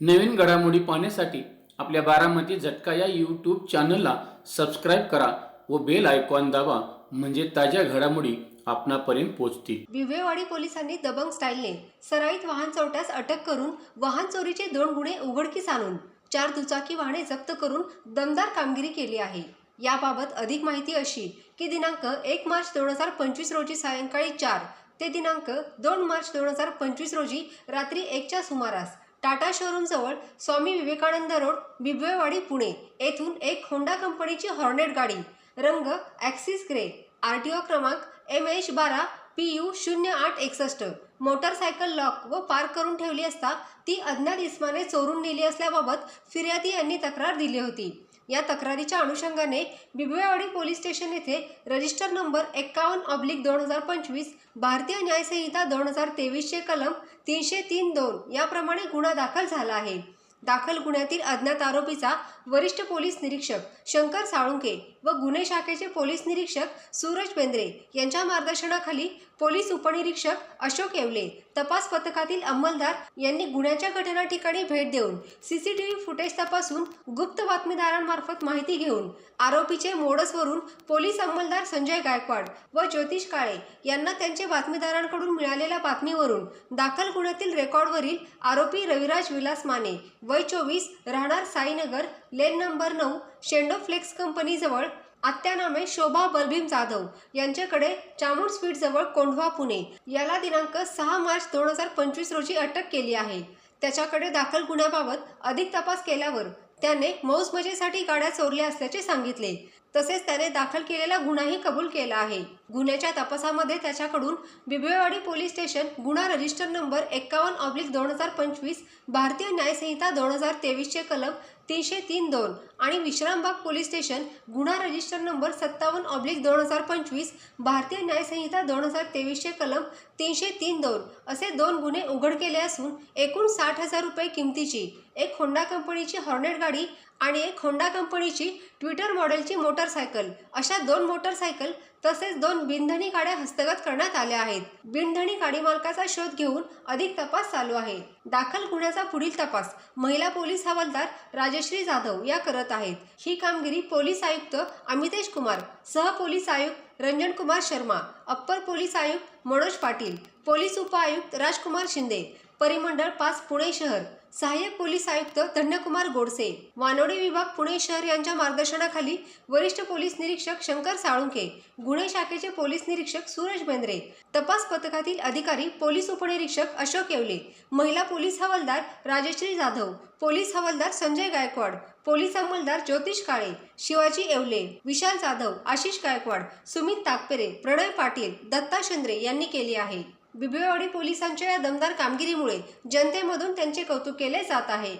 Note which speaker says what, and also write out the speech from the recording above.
Speaker 1: नवीन घडामोडी पाहण्यासाठी आपल्या बारामती झटका या यूट्यूब चॅनलला सबस्क्राईब करा व बेल आयकॉन दाबा, म्हणजे ताज्या घडामोडी आपणापर्यंत पोहोचतील।
Speaker 2: बिबवेवाडी पोलिसांनी दबंग स्टाईलने सराईत वाहन चोरट्यास अटक करून वाहन चोरीचे 2 गुन्हे उघडकीस आणून 4 दुचाकी वाहने जप्त करून दमदार कामगिरी केली आहे। याबाबत अधिक माहिती अशी की दिनांक 1 मार्च 2025 रोजी सायंकाळी 4 ते दिनांक 2 मार्च 2025 रोजी रात्री 1 च्या सुमारास टाटा शोरूम जवळ स्वामी विवेकानंद रोड, बिबवेवाडी, पुणे येथून एक होंडा कंपनीची हॉर्नेट गाडी रंग ॲक्सिस ग्रे, RTO क्रमांक MH12 PU 0861 मोटरसायकल लॉक व पार्क करून ठेवली असता ती अज्ञात इसमाने चोरून नेली असल्याबाबत फिर्यादी यांनी तक्रार दिली होती। या तक्रारीच्या अनुषंगाने बिबवेवाडी पोलीस स्टेशन येथे रजिस्टर नंबर 51/2025 भारतीय न्याय संहिता 2023 चे कलम 303(2) याप्रमाणे गुन्हा दाखल झाला आहे। दाखल गुन्ह्यातील अज्ञात आरोपीचा वरिष्ठ पोलीस निरीक्षक शंकर साळुंके व गुन्हे शाखेचे पोलीस निरीक्षक सूरज बेंद्रे यांच्या मार्गदर्शनाखाली पोलीस उपनिरीक्षक अशोक येवले, तपास पथकातील अंमलदार यांनी गुन्ह्याच्या घटना ठिकाणी भेट देऊन CCTV फुटेज तपासून गुप्त बातमीदारांमार्फत माहिती घेऊन आरोपीचे मोडसवरून पोलीस अंमलदार संजय गायकवाड व ज्योतिष काळे यांना त्यांचे बातमीदारांकडून मिळालेल्या बातमीवरून दाखल गुन्ह्यातील रेकॉर्डवरील आरोपी रविराज विलास माने वय 24 राहणार साईनगर, लेन नंबर 9, शेंडो फ्लेक्स कंपनी जवळ आत्यानामे शोभा बलभीम जाधव यांच्याकडे चामूर स्वीट जवळ कोंढवा, पुणे याला दिनांक 6 मार्च 2025 रोजी अटक केली आहे। त्याच्याकडे दाखल गुन्ह्याबाबत अधिक तपास केल्यावर त्याने मौज मजेसाठी गाड्या चोरल्या असल्याचे सांगितले। तसेच त्याने दाखल केलेला गुन्हाही कबूल केला आहे। गुन्ह्याच्या तपासामध्ये त्याच्याकडून बिबवेवाडी पोलीस स्टेशन गुन्हा रजिस्टर नंबर 51/2025 भारतीय न्याय संहिता 2023 चे कलम 303(2) आणि विश्रामबाग पोलीस स्टेशन गुन्हा रजिस्टर नंबर 57/2025 भारतीय न्याय संहिता 2023 चे कलम 303(2) असे 2 गुन्हे उघड केले असून एकूण 60,000 रुपये किमतीची एक होंडा कंपनीची हॉर्नेट गाडी आणि एक होंडा कंपनीची ट्विटर मॉडेलची मोटरसायकल अशा 2 मोटरसायकल तसेच 2 बिनधणी गाड्या हस्तगत करण्यात आल्या आहेत। बिनधणी गाडी मालकाचा शोध घेऊन अधिक तपास चालू आहे। दाखल गुन्ह्याचा पुढील तपास महिला पोलीस हवालदार राजश्री जाधव या करत आहेत। ही कामगिरी पोलीस आयुक्त अमितेश कुमार, सह पोलीस आयुक्त रंजन कुमार शर्मा, अप्पर पोलीस आयुक्त मनोज पाटील, पोलीस उपआयुक्त राजकुमार शिंदे, परिमंडळ 5 पुणे शहर, सहाय्यक पोलीस आयुक्त धन्यकुमार गोडसे, वानोडी विभाग पुणे शहर यांच्या मार्गदर्शनाखाली वरिष्ठ पोलीस निरीक्षक शंकर साळुंके, गुन्हे शाखेचे पोलीस निरीक्षक सूरज बेंद्रे, तपास पथकातील अधिकारी पोलीस उपनिरीक्षक अशोक येवले, महिला पोलीस हवालदार राजश्री जाधव, पोलीस हवालदार संजय गायकवाड, पोलीस अंमलदार ज्योतिष काळे, शिवाजी येवले, विशाल जाधव, आशिष गायकवाड, सुमित ताकपेरे, प्रणय पाटील, दत्ता शेंद्रे यांनी केली आहे। बिबवेवाडी पोलिसांच्या या दमदार कामगिरीमुळे जनतेमधून त्यांचे कौतुक केले जात आहे।